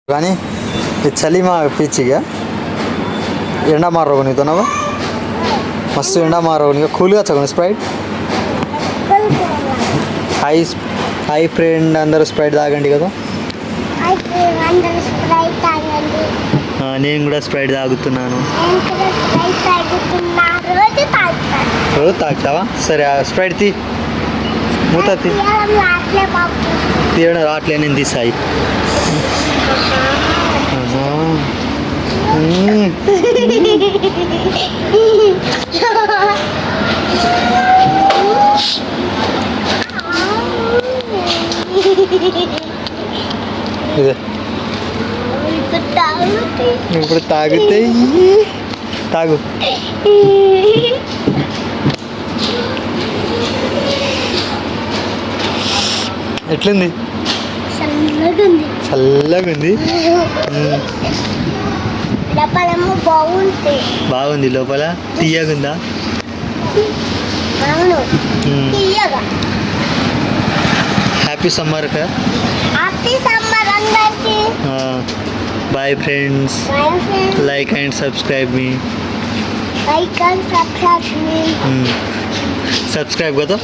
కానీ చలి మా పిచ్చిగా ఎండ మారవు నీతోనవా మస్తు ఎండ మారవు నీకు కూల్గా చదువు స్ప్రైట్ హై హై ఫ్రెండ్ అందరూ స్ప్రైట్ తాగండి కదా నేను కూడా స్ప్రైట్ తాగుతున్నాను రోజు తాగుతావా సరే స్ప్రైట్ తీ మూత తీయడం రావట్లే నేను తీసాయి ఇదే ఇప్పుడు తాగితే తాగు ఎట్లుంది చల్లగా ఉంది బాగుంది లోపల తీయగుందా happy summer bye friends like and subscribe మీ సబ్స్క్రైబ్ కదా